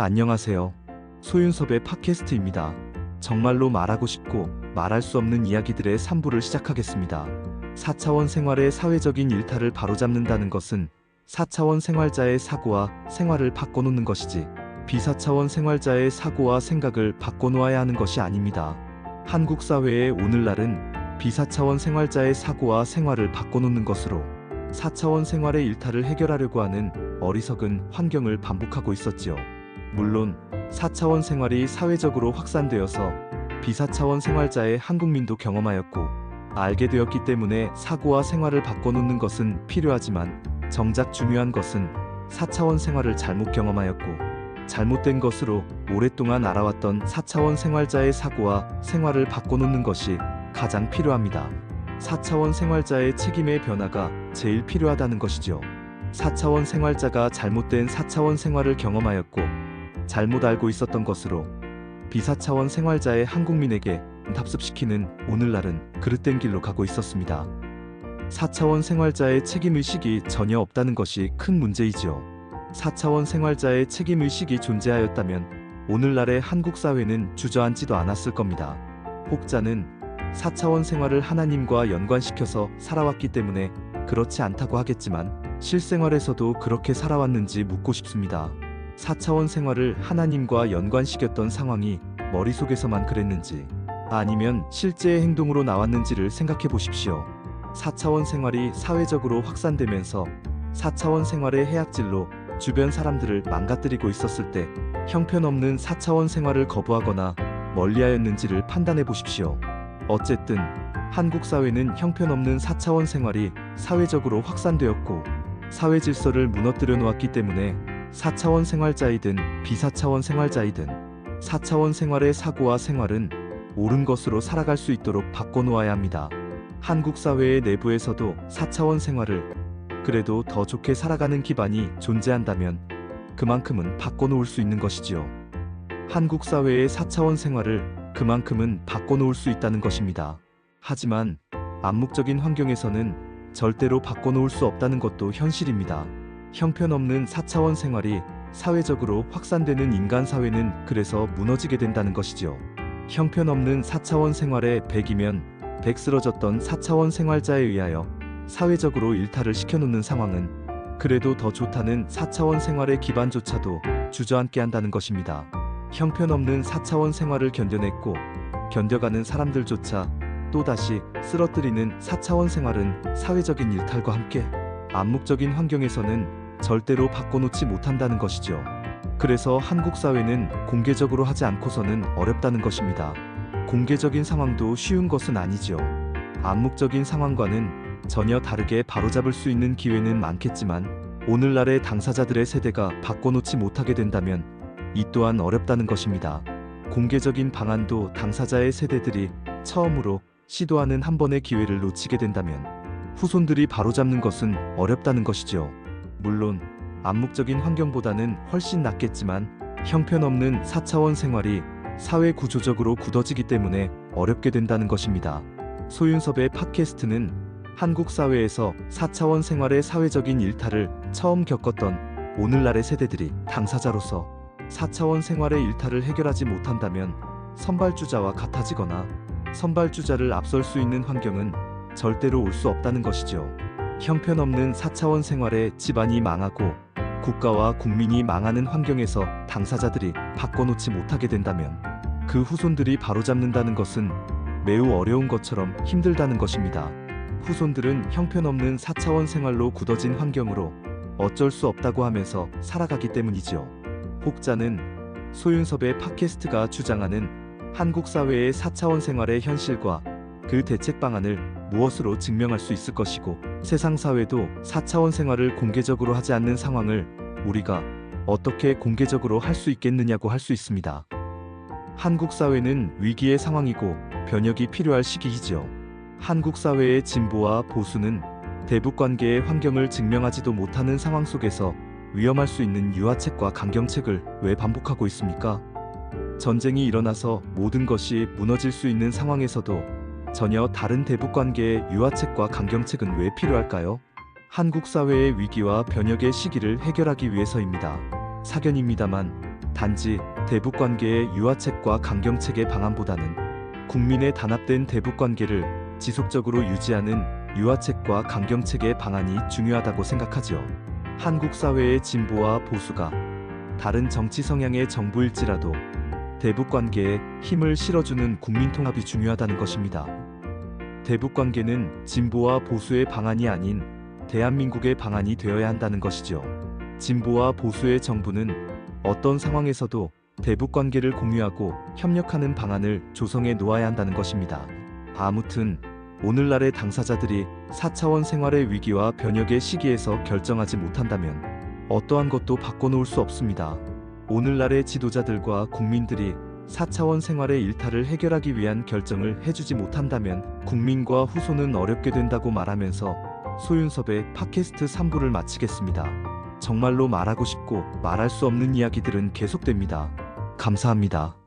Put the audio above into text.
안녕하세요. 소윤섭의 팟캐스트입니다. 정말로 말하고 싶고 말할 수 없는 이야기들의 3부를 시작하겠습니다. 4차원 생활의 사회적인 일탈을 바로잡는다는 것은 4차원 생활자의 사고와 생활을 바꿔놓는 것이지 비사차원 생활자의 사고와 생각을 바꿔놓아야 하는 것이 아닙니다. 한국 사회의 오늘날은 비사차원 생활자의 사고와 생활을 바꿔놓는 것으로 4차원 생활의 일탈을 해결하려고 하는 어리석은 환경을 반복하고 있었지요. 물론 4차원 생활이 사회적으로 확산되어서 비사차원 생활자의 한국민도 경험하였고 알게 되었기 때문에 사고와 생활을 바꿔놓는 것은 필요하지만 정작 중요한 것은 4차원 생활을 잘못 경험하였고 잘못된 것으로 오랫동안 알아왔던 4차원 생활자의 사고와 생활을 바꿔놓는 것이 가장 필요합니다. 4차원 생활자의 책임의 변화가 제일 필요하다는 것이죠. 4차원 생활자가 잘못된 4차원 생활을 경험하였고 잘못 알고 있었던 것으로 비사차원 생활자의 한국민에게 답습시키는 오늘날은 그릇된 길로 가고 있었습니다. 4차원 생활자의 책임의식이 전혀 없다는 것이 큰 문제이지요. 4차원 생활자의 책임의식이 존재하였다면 오늘날의 한국 사회는 주저앉지도 않았을 겁니다. 혹자는 4차원 생활을 하나님과 연관시켜서 살아왔기 때문에 그렇지 않다고 하겠지만 실생활에서도 그렇게 살아왔는지 묻고 싶습니다. 4차원 생활을 하나님과 연관시켰던 상황이 머릿속에서만 그랬는지 아니면 실제의 행동으로 나왔는지를 생각해 보십시오. 4차원 생활이 사회적으로 확산되면서 4차원 생활의 해악질로 주변 사람들을 망가뜨리고 있었을 때 형편없는 4차원 생활을 거부하거나 멀리하였는지를 판단해 보십시오. 어쨌든 한국 사회는 형편없는 4차원 생활이 사회적으로 확산되었고 사회 질서를 무너뜨려 놓았기 때문에 4차원 생활자이든 비사차원 생활자이든 4차원 생활의 사고와 생활은 옳은 것으로 살아갈 수 있도록 바꿔놓아야 합니다. 한국 사회의 내부에서도 4차원 생활을 그래도 더 좋게 살아가는 기반이 존재한다면 그만큼은 바꿔놓을 수 있는 것이지요. 한국 사회의 4차원 생활을 그만큼은 바꿔놓을 수 있다는 것입니다. 하지만 암묵적인 환경에서는 절대로 바꿔놓을 수 없다는 것도 현실입니다. 형편없는 4차원 생활이 사회적으로 확산되는 인간 사회는 그래서 무너지게 된다는 것이죠. 형편없는 4차원 생활에 100이면 100 쓰러졌던 4차원 생활자에 의하여 사회적으로 일탈을 시켜놓는 상황은 그래도 더 좋다는 4차원 생활의 기반조차도 주저앉게 한다는 것입니다. 형편없는 4차원 생활을 견뎌냈고 견뎌가는 사람들조차 또다시 쓰러뜨리는 4차원 생활은 사회적인 일탈과 함께 암묵적인 환경에서는 절대로 바꿔놓지 못한다는 것이죠. 그래서 한국 사회는 공개적으로 하지 않고서는 어렵다는 것입니다. 공개적인 상황도 쉬운 것은 아니죠. 암묵적인 상황과는 전혀 다르게 바로잡을 수 있는 기회는 많겠지만 오늘날의 당사자들의 세대가 바꿔놓지 못하게 된다면 이 또한 어렵다는 것입니다. 공개적인 방안도 당사자의 세대들이 처음으로 시도하는 한 번의 기회를 놓치게 된다면 후손들이 바로잡는 것은 어렵다는 것이죠. 물론 암묵적인 환경보다는 훨씬 낫겠지만 형편없는 4차원 생활이 사회 구조적으로 굳어지기 때문에 어렵게 된다는 것입니다. 소윤섭의 팟캐스트는 한국 사회에서 4차원 생활의 사회적인 일탈을 처음 겪었던 오늘날의 세대들이 당사자로서 4차원 생활의 일탈을 해결하지 못한다면 선발주자와 같아지거나 선발주자를 앞설 수 있는 환경은 절대로 올 수 없다는 것이죠. 형편없는 4차원 생활에 집안이 망하고 국가와 국민이 망하는 환경에서 당사자들이 바꿔놓지 못하게 된다면 그 후손들이 바로잡는다는 것은 매우 어려운 것처럼 힘들다는 것입니다. 후손들은 형편없는 4차원 생활로 굳어진 환경으로 어쩔 수 없다고 하면서 살아가기 때문이지요. 혹자는 소윤섭의 팟캐스트가 주장하는 한국 사회의 4차원 생활의 현실과 그 대책 방안을 무엇으로 증명할 수 있을 것이고 세상 사회도 4차원 생활을 공개적으로 하지 않는 상황을 우리가 어떻게 공개적으로 할 수 있겠느냐고 할 수 있습니다. 한국 사회는 위기의 상황이고 변혁이 필요할 시기이죠. 한국 사회의 진보와 보수는 대북 관계의 환경을 증명하지도 못하는 상황 속에서 위험할 수 있는 유화책과 강경책을 왜 반복하고 있습니까? 전쟁이 일어나서 모든 것이 무너질 수 있는 상황에서도 전혀 다른 대북관계의 유화책과 강경책은 왜 필요할까요? 한국 사회의 위기와 변혁의 시기를 해결하기 위해서입니다. 사견입니다만 단지 대북 관계의 유화책과 강경책의 방안보다는 국민의 단합된 대북 관계를 지속적으로 유지하는 유화책과 강경책의 방안이 중요하다고 생각하지요. 한국 사회의 진보와 보수가 다른 정치 성향의 정부일지라도 대북 관계에 힘을 실어주는 국민 통합이 중요하다는 것입니다. 대북 관계는 진보와 보수의 방안이 아닌 대한민국의 방안이 되어야 한다는 것이죠. 진보와 보수의 정부는 어떤 상황에서도 대북 관계를 공유하고 협력하는 방안을 조성해 놓아야 한다는 것입니다. 아무튼 오늘날의 당사자들이 4차원 생활의 위기와 변혁의 시기에서 결정하지 못한다면 어떠한 것도 바꿔놓을 수 없습니다. 오늘날의 지도자들과 국민들이 4차원 생활의 일탈을 해결하기 위한 결정을 해주지 못한다면 국민과 후손은 어렵게 된다고 말하면서 소윤섭의 팟캐스트 3부를 마치겠습니다. 정말로 말하고 싶고 말할 수 없는 이야기들은 계속됩니다. 감사합니다.